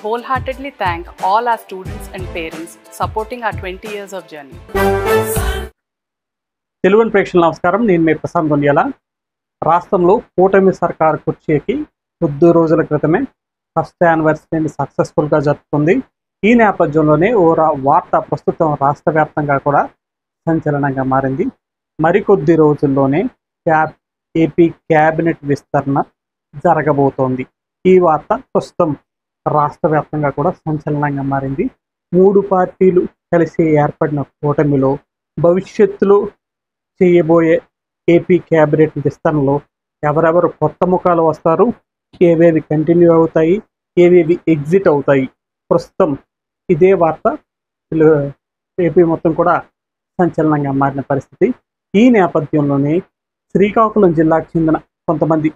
wholeheartedly thank all our students and parents supporting our 20 years of journey. Telugu ప్రేక్షకులకు నమస్కారం. నేను మీ ప్రశాంత్ గొండియాల. రాష్ట్రంలో కూటమి సర్కార్ కుర్చీకి కొద్ది రోజుల క్రితమే ఫస్ట్ యానివర్సరీని సక్సెస్ఫుల్గా జరుపుకుంది. ఈ నేపథ్యంలోనే ఓ వార్త ప్రస్తుతం రాష్ట్ర వ్యాప్తంగా కూడా సంచలనంగా మారింది. మరికొద్ది రోజుల్లోనే ఏపీ క్యాబినెట్ విస్తరణ జరగబోతోంది. ఈ వార్త ప్రస్తుతం రాష్ట్ర వ్యాప్తంగా కూడా సంచలనంగా మారింది. 3 పార్టీలు కలిసి ఏర్పడిన కూటమిలో భవిష్యత్తులో చేయబోయే ఏపీ క్యాబినెట్ విస్తరణలో ఎవరెవరు కొత్త ముఖాలు వస్తారు, ఏవేవి కంటిన్యూ అవుతాయి, ఏవేవి ఎగ్జిట్ అవుతాయి, ప్రస్తుతం ఇదే వార్త ఏపీ మొత్తం కూడా సంచలనంగా మారిన పరిస్థితి. ఈ నేపథ్యంలోనే శ్రీకాకుళం జిల్లాకు చెందిన కొంతమంది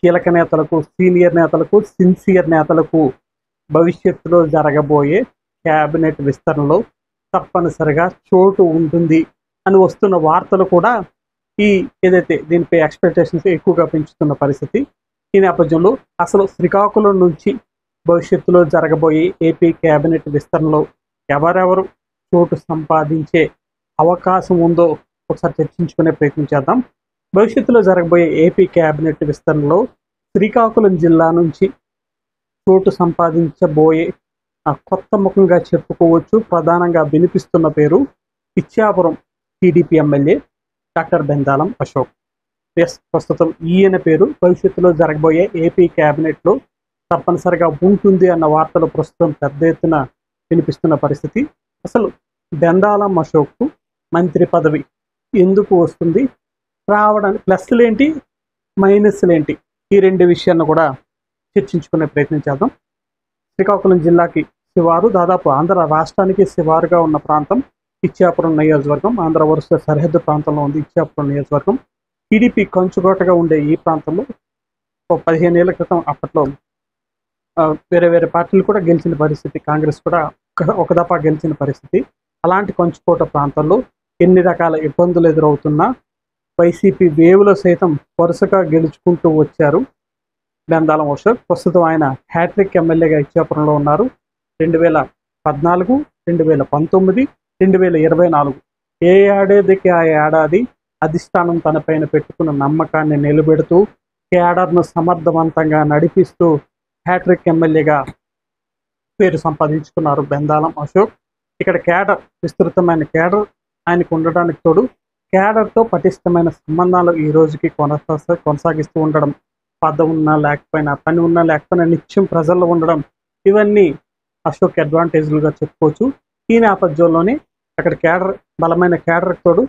కీలక నేతలకు, సీనియర్ నేతలకు, సిన్సియర్ నేతలకు భవిష్యత్తులో జరగబోయే క్యాబినెట్ విస్తరణలో తప్పనిసరిగా చోటు ఉంటుంది అని వస్తున్న వార్తలు కూడా ఏదైతే దీనిపై ఎక్స్పెక్టేషన్స్ ఎక్కువగా పెంచుతున్న పరిస్థితి. ఈ నేపథ్యంలో అసలు శ్రీకాకుళం నుంచి భవిష్యత్తులో జరగబోయే ఏపీ క్యాబినెట్ విస్తరణలో ఎవరెవరు చోటు సంపాదించే అవకాశం ఉందో ఒకసారి చర్చించుకునే ప్రయత్నం చేద్దాం. భవిష్యత్తులో జరగబోయే ఏపీ క్యాబినెట్ విస్తరణలో శ్రీకాకుళం జిల్లా నుంచి చోటు సంపాదించబోయే కొత్త ముఖంగా చెప్పుకోవచ్చు. ప్రధానంగా వినిపిస్తున్న పేరు Ichchapuram TDP MLA doctor Bendalam Ashok. ప్రస్తుతం ఈయన పేరు భవిష్యత్తులో జరగబోయే ఏపీ క్యాబినెట్లో తప్పనిసరిగా ఉంటుంది అన్న వార్తలు ప్రస్తుతం పెద్ద ఎత్తున వినిపిస్తున్న పరిస్థితి. అసలు బెందాలం అశోక్కు మంత్రి పదవి ఎందుకు వస్తుంది, రావడానికి ప్లస్లేంటి, మైనస్లేంటి, ఈ 2 విషయాలను కూడా చర్చించుకునే ప్రయత్నం చేద్దాం. శ్రీకాకుళం జిల్లాకి శివారు, దాదాపు ఆంధ్ర రాష్ట్రానికి శివారుగా ఉన్న ప్రాంతం ఇచ్చాపురం నియోజకవర్గం. ఆంధ్ర వరుస సరిహద్దు ప్రాంతంలో ఉంది ఇచ్చాపురం నియోజకవర్గం. టీడీపీ కంచుకోటగా ఉండే ఈ ప్రాంతంలో 15 ఏళ్ల క్రితం అప్పట్లో వేరే వేరే పార్టీలు కూడా గెలిచిన పరిస్థితి, కాంగ్రెస్ కూడా ఒక దఫా గెలిచిన పరిస్థితి. అలాంటి కంచుకోట ప్రాంతాల్లో ఎన్ని రకాల ఇబ్బందులు ఎదురవుతున్నా వైసీపీ వేవులో సైతం వరుసగా గెలుచుకుంటూ వచ్చారు బెందాలం అశోక్. ప్రస్తుతం ఆయన హ్యాట్రిక్ ఎమ్మెల్యేగా ఇచ్చాపురంలో ఉన్నారు. 2014, 2019, 2024 ఏ ఏడాదికి ఆ ఏడాది అధిష్టానం తనపైన పెట్టుకున్న నమ్మకాన్ని నిలబెడుతూ కేడర్ను సమర్థవంతంగా నడిపిస్తూ హ్యాట్రిక్ ఎమ్మెల్యేగా పేరు సంపాదించుకున్నారు బెందాలం అశోక్. ఇక్కడ కేడర్, విస్తృతమైన కేడర్ ఆయనకు ఉండడానికి తోడు కేడర్తో పటిష్టమైన సంబంధాలు ఈ రోజుకి కొనసాగిస్తూ ఉండడం, పదవి ఉన్నా లేకపోయినా, పని ఉన్నా లేకపోయినా నిత్యం ప్రజల్లో ఉండడం, ఇవన్నీ అశోక్ అడ్వాంటేజ్లుగా చెప్పుకోవచ్చు. ఈ నేపథ్యంలోనే అక్కడ కేడర్, బలమైన కేడర్ తోడు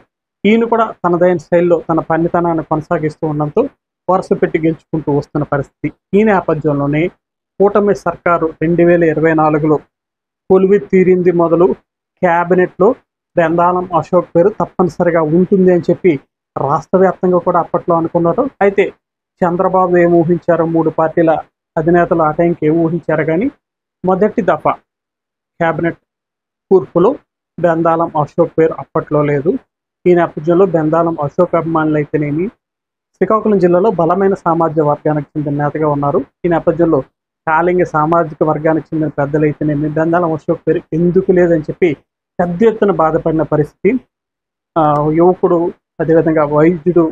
ఈయన కూడా తనదైన శైలిలో తన పనితనాన్ని కొనసాగిస్తూ ఉండడంతో వరుస పెట్టి గెలుచుకుంటూ వస్తున్న పరిస్థితి. ఈ నేపథ్యంలోనే కూటమి సర్కారు 2024లో కొలువి తీరింది మొదలు క్యాబినెట్లో బెందాలం అశోక్ పేరు తప్పనిసరిగా ఉంటుంది అని చెప్పి రాష్ట్ర వ్యాప్తంగా కూడా అప్పట్లో అనుకున్నారు. అయితే చంద్రబాబు ఏం ఊహించారో, 3 పార్టీల అధినేతలు ఆ టైంకి ఏం ఊహించారు కానీ మొదటి దఫా క్యాబినెట్ కూర్పులో బెందాలం అశోక్ పేరు అప్పట్లో లేదు. ఈ నేపథ్యంలో బెందాలం అశోక్ అభిమానులు అయితేనేమి శ్రీకాకుళం జిల్లాలో బలమైన సామాజిక వర్గానికి చెందిన నేతగా ఉన్నారు. ఈ నేపథ్యంలో కాళింగ సామాజిక వర్గానికి చెందిన పెద్దలైతేనేమి బెందాలం అశోక్ పేరు ఎందుకు లేదని చెప్పి పెద్ద ఎత్తున బాధపడిన పరిస్థితి. యువకుడు, అదేవిధంగా వైద్యుడు,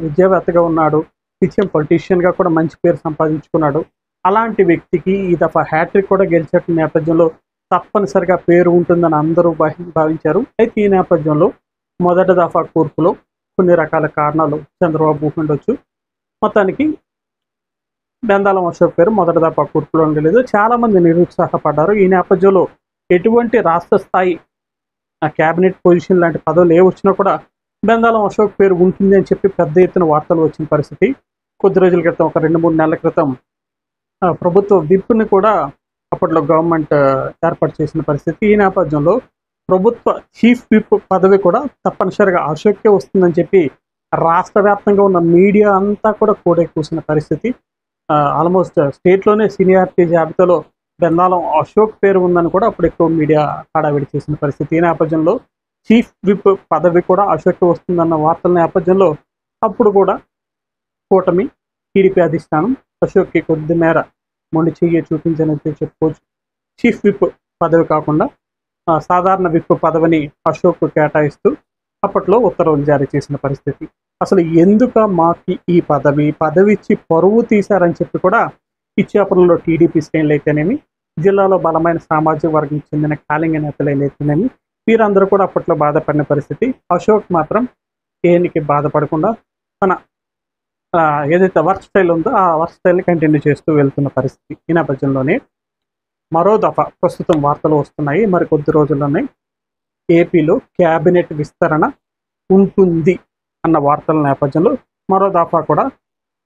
విద్యావేత్తగా ఉన్నాడు, నిత్యం పొలిటీషియన్గా కూడా మంచి పేరు సంపాదించుకున్నాడు. అలాంటి వ్యక్తికి ఈ దఫా హ్యాట్రిక్ కూడా గెలిచే నేపథ్యంలో తప్పనిసరిగా పేరు ఉంటుందని అందరూ భావించారు. అయితే ఈ నేపథ్యంలో మొదటి దఫా కూర్పులో కొన్ని రకాల కారణాలు చంద్రబాబు ఉండొచ్చు. మొత్తానికి బెందాలం అశోక్ పేరు మొదటి దఫా కూర్పులో ఉండలేదు. చాలామంది నిరుత్సాహపడ్డారు. ఈ నేపథ్యంలో ఎటువంటి రాష్ట్ర స్థాయి క్యాబినెట్ పొజిషన్ లాంటి పదవులు ఏ వచ్చినా కూడా బెందాలం అశోక్ పేరు ఉంటుంది అని చెప్పి పెద్ద ఎత్తున వార్తలు వచ్చిన పరిస్థితి. కొద్ది రోజుల క్రితం, ఒక 2-3 నెలల క్రితం ప్రభుత్వ విప్ని కూడా అప్పట్లో గవర్నమెంట్ ఏర్పాటు చేసిన పరిస్థితి. ఈ నేపథ్యంలో ప్రభుత్వ చీఫ్ విప్ పదవి కూడా తప్పనిసరిగా అశోక్కే వస్తుందని చెప్పి రాష్ట్ర వ్యాప్తంగా ఉన్న మీడియా అంతా కూడా కూసిన పరిస్థితి. ఆల్మోస్ట్ స్టేట్లోనే సీనియారిటీ జాబితాలో బెందాలం అశోక్ పేరు ఉందని కూడా అప్పుడు ఎక్కువ మీడియా హడావిడి చేసిన పరిస్థితి. ఈ నేపథ్యంలో చీఫ్ విప్ పదవి కూడా అశోక్ వస్తుందన్న వార్తల నేపథ్యంలో అప్పుడు కూడా కూటమి టీడీపీ అధిష్టానం అశోక్కి కొద్ది మేర మొండి చెయ్యి చూపించనైతే చెప్పుకోవచ్చు. చీఫ్ విప్ పదవి కాకుండా సాధారణ విప్ పదవిని అశోక్ కేటాయిస్తూ అప్పట్లో ఉత్తర్వులు జారీ చేసిన పరిస్థితి. అసలు ఎందుక మాకు ఈ పదవి ఇచ్చి పరువు తీశారని చెప్పి కూడా ఇచ్చాపురంలో టీడీపీ శ్రేణులు అయితేనేమి, జిల్లాలో బలమైన సామాజిక వర్గం చెందిన కాళింగ నేతలు అయితేనేమి, వీరందరూ కూడా అప్పట్లో బాధపడిన పరిస్థితి. అశోక్ మాత్రం దేనికి బాధపడకుండా తన ఏదైతే వర్క్ స్టైల్ ఉందో ఆ వర్క్ స్టైల్ని కంటిన్యూ చేస్తూ వెళ్తున్న పరిస్థితి. ఈ నేపథ్యంలోనే మరో దఫా ప్రస్తుతం వార్తలు వస్తున్నాయి, మరి కొద్ది రోజుల్లోనే ఏపీలో క్యాబినెట్ విస్తరణ ఉంటుంది అన్న వార్తల నేపథ్యంలో మరో దఫా కూడా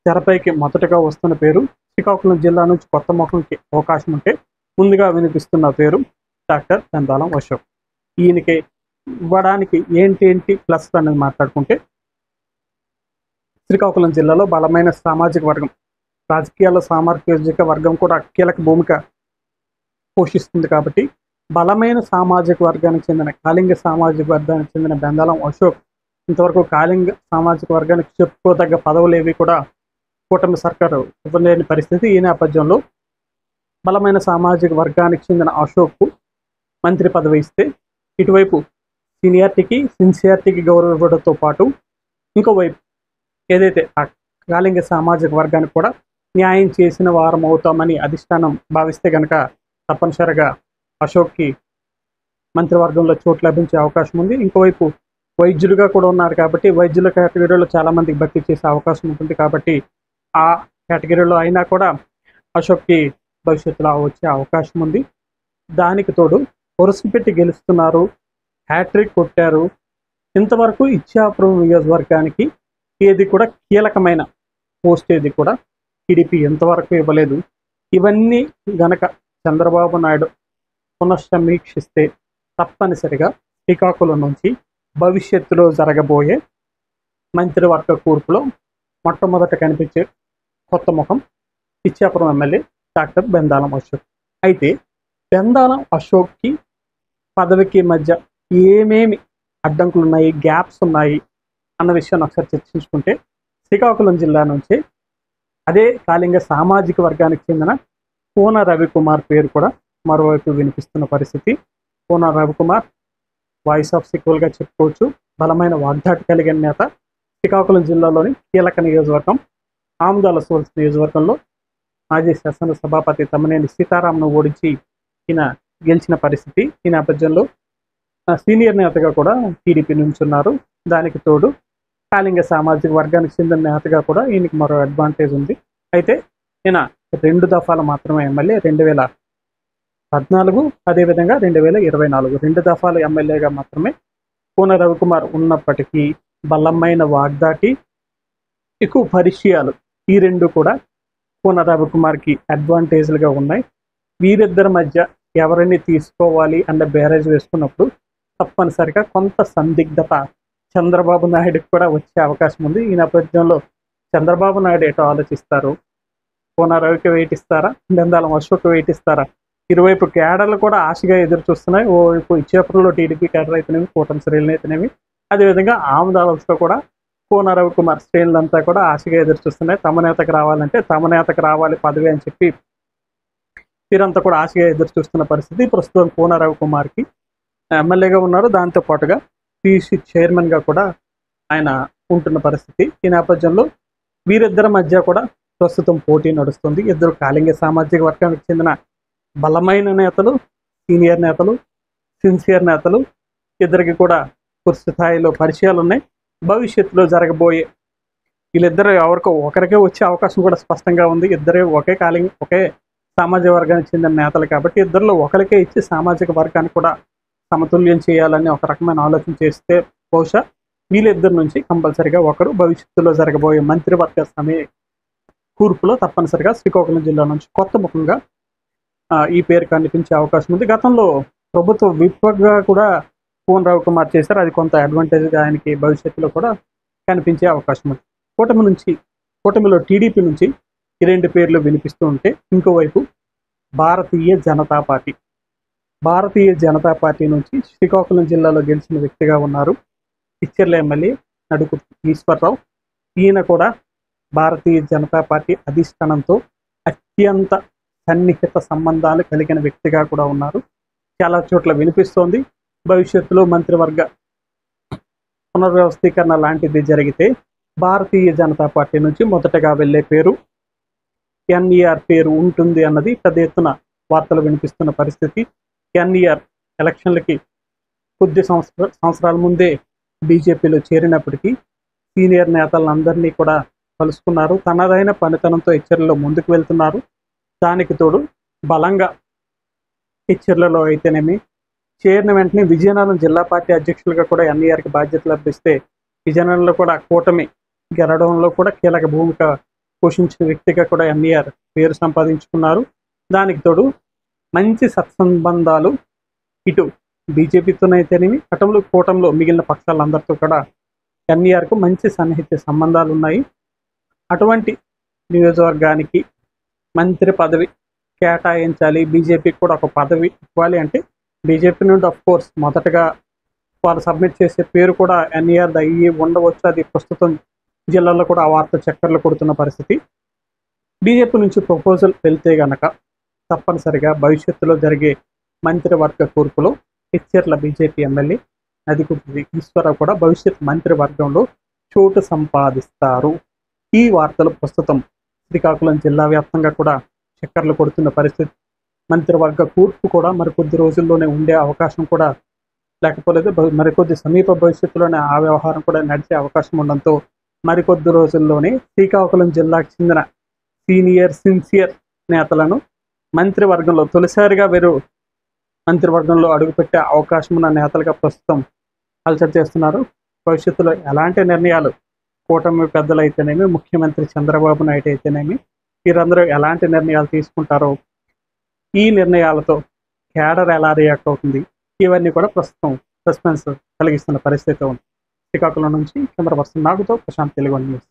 తెరపైకి మొదటగా వస్తున్న పేరు శ్రీకాకుళం జిల్లా నుంచి కొత్త ముఖంకి అవకాశం ఉంటే ముందుగా వినిపిస్తున్న పేరు డాక్టర్ బెందాలం అశోక్. ఈయనకి ఇవ్వడానికి ఏంటి ప్లస్ అనేది మాట్లాడుకుంటే, శ్రీకాకుళం జిల్లాలో బలమైన సామాజిక వర్గం, రాజకీయాల్లో సామాజిక వర్గం కూడా కీలక భూమిక పోషిస్తుంది కాబట్టి బలమైన సామాజిక వర్గానికి చెందిన కాళింగ సామాజిక వర్గానికి చెందిన బెందాలం అశోక్ ఇంతవరకు కాళింగ సామాజిక వర్గానికి చెప్పుకోదగ్గ పదవులు ఏవి కూడా కూటమి సర్కారు ఇవ్వలేని పరిస్థితి. ఈ నేపథ్యంలో బలమైన సామాజిక వర్గానికి చెందిన అశోక్కు మంత్రి పదవి ఇస్తే ఇటువైపు సీనియారిటీకి సిన్సియారిటీకి గౌరవం ఇవ్వడంతో పాటు ఇంకోవైపు ఏదైతే ఆ కాళింగ సామాజిక వర్గానికి కూడా న్యాయం చేసిన వారం అవుతామని అధిష్టానం భావిస్తే కనుక తప్పనిసరిగా అశోక్కి మంత్రివర్గంలో చోటు లభించే అవకాశం ఉంది. ఇంకోవైపు వైద్యులుగా కూడా ఉన్నారు కాబట్టి వైద్యుల కేటగిరీలో చాలామందికి భర్తీ చేసే అవకాశం ఉంటుంది కాబట్టి ఆ కేటగిరీలో అయినా కూడా అశోక్కి భవిష్యత్తులో వచ్చే అవకాశం ఉంది. దానికి తోడు వరుస పెట్టి గెలుస్తున్నారు, హ్యాట్రిక్ కొట్టారు. ఇంతవరకు ఇచ్చాపురం నియోజకవర్గానికి ఏది కూడా కీలకమైన పోస్ట్ ఏది కూడా టీడీపీ ఎంతవరకు ఇవ్వలేదు. ఇవన్నీ గనక చంద్రబాబు నాయుడు పునఃసమీక్షిస్తే తప్పనిసరిగా శ్రీకాకుళం నుంచి భవిష్యత్తులో జరగబోయే మంత్రివర్గ కూర్పులో మొట్టమొదట కనిపించే కొత్త ముఖం ఇచ్చాపురం ఎమ్మెల్యే డాక్టర్ బెందాలం అశోక్. అయితే బెందాలం అశోక్కి పదవికి మధ్య ఏమేమి అడ్డంకులు ఉన్నాయి, గ్యాప్స్ ఉన్నాయి అన్న విషయాన్ని ఒకసారి చర్చించుకుంటే, శ్రీకాకుళం జిల్లా నుంచి అదే కాళింగ సామాజిక వర్గానికి చెందిన కోన రవికుమార్ పేరు కూడా మరోవైపు వినిపిస్తున్న పరిస్థితి. కోన రవికుమార్ వాయిస్ ఆఫ్ సిక్వల్గా చెప్పుకోవచ్చు. బలమైన వాగ్దాటి కలిగిన నేత. శ్రీకాకుళం జిల్లాలోని కీలక నియోజకవర్గం ఆముదాల సోల్స్ నియోజకవర్గంలో మాజీ శాసన సభాపతి తమ్మినేని సీతారాంను ఓడించి ఈయన గెలిచిన పరిస్థితి. ఈ నేపథ్యంలో సీనియర్ నేతగా కూడా టీడీపీ నుంచి ఉన్నారు. దానికి తోడు కాళింగ సామాజిక వర్గానికి చెందిన నేతగా కూడా ఈయనకి మరో అడ్వాంటేజ్ ఉంది. అయితే ఈయన 2 దఫాలు మాత్రమే ఎమ్మెల్యే, 2014 అదేవిధంగా 2024 2 దఫాలు ఎమ్మెల్యేగా మాత్రమే కోన రవికుమార్ ఉన్నప్పటికీ బలమైన వాగ్దాటి, ఎక్కువ పరిచయాలు, ఈ 2 కూడా కోన రవికుమార్కి అడ్వాంటేజ్లుగా ఉన్నాయి. వీరిద్దరి మధ్య ఎవరిని తీసుకోవాలి అన్న బేరేజ్ వేసుకున్నప్పుడు తప్పనిసరిగా కొంత సందిగ్ధత చంద్రబాబు నాయుడుకి కూడా వచ్చే అవకాశం ఉంది. ఈ నేపథ్యంలో చంద్రబాబు నాయుడు ఎటో ఆలోచిస్తారు, కోన రవికి వెయిట్ ఇస్తారా, బెందాలం అశోక్ వెయిట్ ఇస్తారా? ఇరువైపు కేడర్లు కూడా ఆశగా ఎదురు చూస్తున్నాయి. ఓవైపు ఇచ్చాపురంలో టీడీపీ కేడర్ అయితేనేమి, కూటమి శ్రేణులు అయితేనేమి, అదేవిధంగా ఆముదాలతో కూడా కోన రవికుమార్ శ్రేణులంతా కూడా ఆశగా ఎదురు చూస్తున్నాయి. తమ నేతకు రావాలంటే తమ నేతకు రావాలి పదవి అని చెప్పి వీరంతా కూడా ఆశగా ఎదురు చూస్తున్న పరిస్థితి. ప్రస్తుతం కోన రవికుమార్కి ఎమ్మెల్యేగా ఉన్నారు, దాంతో పాటుగా పీసీ చైర్మన్గా కూడా ఆయన ఉంటున్న పరిస్థితి. ఈ నేపథ్యంలో వీరిద్దరి మధ్య కూడా ప్రస్తుతం పోటీ నడుస్తుంది. ఇద్దరు కాళింగ సామాజిక వర్గానికి చెందిన బలమైన నేతలు, సీనియర్ నేతలు, సిన్సియర్ నేతలు. ఇద్దరికి కూడా పూర్తి స్థాయిలో పరిచయాలు ఉన్నాయి. భవిష్యత్తులో జరగబోయే వీళ్ళిద్దరు ఎవరికో ఒకరికే వచ్చే అవకాశం కూడా స్పష్టంగా ఉంది. ఇద్దరే ఒకే సామాజిక వర్గానికి చెందిన నేతలు కాబట్టి ఇద్దరిలో ఒకరికే ఇచ్చి సామాజిక వర్గాన్ని కూడా సమతుల్యం చేయాలని ఒక రకమైన ఆలోచన చేస్తే బహుశా వీళ్ళిద్దరి నుంచి కంపల్సరిగా ఒకరు భవిష్యత్తులో జరగబోయే మంత్రివర్గ కూర్పులో తప్పనిసరిగా శ్రీకాకుళం జిల్లా నుంచి కొత్త ముఖంగా ఈ పేరు కనిపించే అవకాశం ఉంది. గతంలో ప్రభుత్వ విప్గా కూడా కోన రవికుమార్ చేశారు. అది కొంత అడ్వాంటేజ్గా ఆయనకి భవిష్యత్తులో కూడా కనిపించే అవకాశం ఉంది. కూటమిలో టీడీపీ నుంచి ఈ 2 పేర్లు వినిపిస్తూ ఉంటే, ఇంకోవైపు భారతీయ జనతా పార్టీ నుంచి శ్రీకాకుళం జిల్లాలో గెలిచిన వ్యక్తిగా ఉన్నారు ఇచ్చెర్ల ఎమ్మెల్యే నడుకు ఈశ్వరరావు. ఈయన కూడా భారతీయ జనతా పార్టీ అధిష్టానంతో అత్యంత సన్నిహిత సంబంధాలు కలిగిన వ్యక్తిగా కూడా ఉన్నారు. చాలా చోట్ల వినిపిస్తోంది. భవిష్యత్తులో మంత్రివర్గ పునర్వ్యవస్థీకరణ లాంటిది జరిగితే భారతీయ జనతా పార్టీ నుంచి మొదటగా వెళ్ళే పేరు ఎన్ఈఆర్ పేరు ఉంటుంది అన్నది పెద్ద ఎత్తున వార్తలు వినిపిస్తున్న పరిస్థితి. ఎన్ఈఆర్ ఎలక్షన్లకి కొద్ది సంవత్సరాల ముందే బీజేపీలో చేరినప్పటికీ సీనియర్ నేతలందరినీ కూడా కలుసుకున్నారు. తనదైన పనితనంతో హెచ్చరిలో ముందుకు వెళ్తున్నారు. దానికి తోడు బలంగా హెచ్చరిలలో అయితేనేమి చేరిన వెంటనే విజయనగరం జిల్లా పార్టీ అధ్యక్షులుగా కూడా ఎన్ఈఆర్కి బాధ్యతలు లభిస్తే విజయనగరంలో కూడా కూటమి గెలవడంలో కూడా కీలక భూమిక పోషించిన వ్యక్తిగా కూడా ఎన్ఈఆర్ పేరు సంపాదించుకున్నారు. దానికి తోడు మంచి సత్సంబంధాలు ఇటు బీజేపీతోనైతేనేమి అటంలో కూటమిలో మిగిలిన పక్షాలందరితో కూడా ఎన్ఈఆర్కు మంచి సన్నిహిత సంబంధాలు ఉన్నాయి. అటువంటి నియోజకవర్గానికి మంత్రి పదవి కేటాయించాలి, బీజేపీకి కూడా ఒక పదవి ఇవ్వాలి అంటే బీజేపీ నుండి కోర్స్ మొదటగా వాళ్ళు సబ్మిట్ చేసే పేరు కూడా ఎన్ఈఆర్ అయ్యి ఉండవచ్చు. అది ప్రస్తుతం జిల్లాలో కూడా ఆ వార్త చక్కర్లు కొడుతున్న పరిస్థితి. బీజేపీ నుంచి ప్రపోజల్ వెళ్తే గనక తప్పనిసరిగా భవిష్యత్తులో జరిగే మంత్రివర్గ కూర్పులో హెచ్చర్ల బీజేపీ ఎమ్మెల్యే నదికుర్తి ఈశ్వరరావు కూడా భవిష్యత్ మంత్రివర్గంలో చోటు సంపాదిస్తారు. ఈ వార్తలు ప్రస్తుతం శ్రీకాకుళం జిల్లా వ్యాప్తంగా కూడా చక్కర్లు కొడుతున్న పరిస్థితి. మంత్రివర్గ కూర్పు కూడా మరికొద్ది రోజుల్లోనే ఉండే అవకాశం కూడా లేకపోలేదు. మరికొద్ది సమీప భవిష్యత్తులోనే ఆ వ్యవహారం కూడా నడిచే అవకాశం ఉండడంతో మరికొద్ది రోజుల్లోనే శ్రీకాకుళం జిల్లాకు చెందిన సిన్సియర్ నేతలను మంత్రివర్గంలో తొలిసారిగా వీరు మంత్రివర్గంలో అడుగుపెట్టే అవకాశం ఉన్న నేతలుగా ప్రస్తుతం హల్చల్ చేస్తున్నారు. భవిష్యత్తులో ఎలాంటి నిర్ణయాలు కూటమి పెద్దలు అయితేనేమి, ముఖ్యమంత్రి చంద్రబాబు నాయుడు అయితేనేమి, వీరందరూ ఎలాంటి నిర్ణయాలు తీసుకుంటారో, ఈ నిర్ణయాలతో క్యాడర్ ఎలా రియాక్ట్ అవుతుంది, ఇవన్నీ కూడా ప్రస్తుతం సస్పెన్స్ కలిగిస్తున్న పరిస్థితి ఉంది. శ్రీకాకుళం నుంచి కెమెరా పర్సన్ నాగుతో ప్రశాంత్, తెలుగు న్యూస్.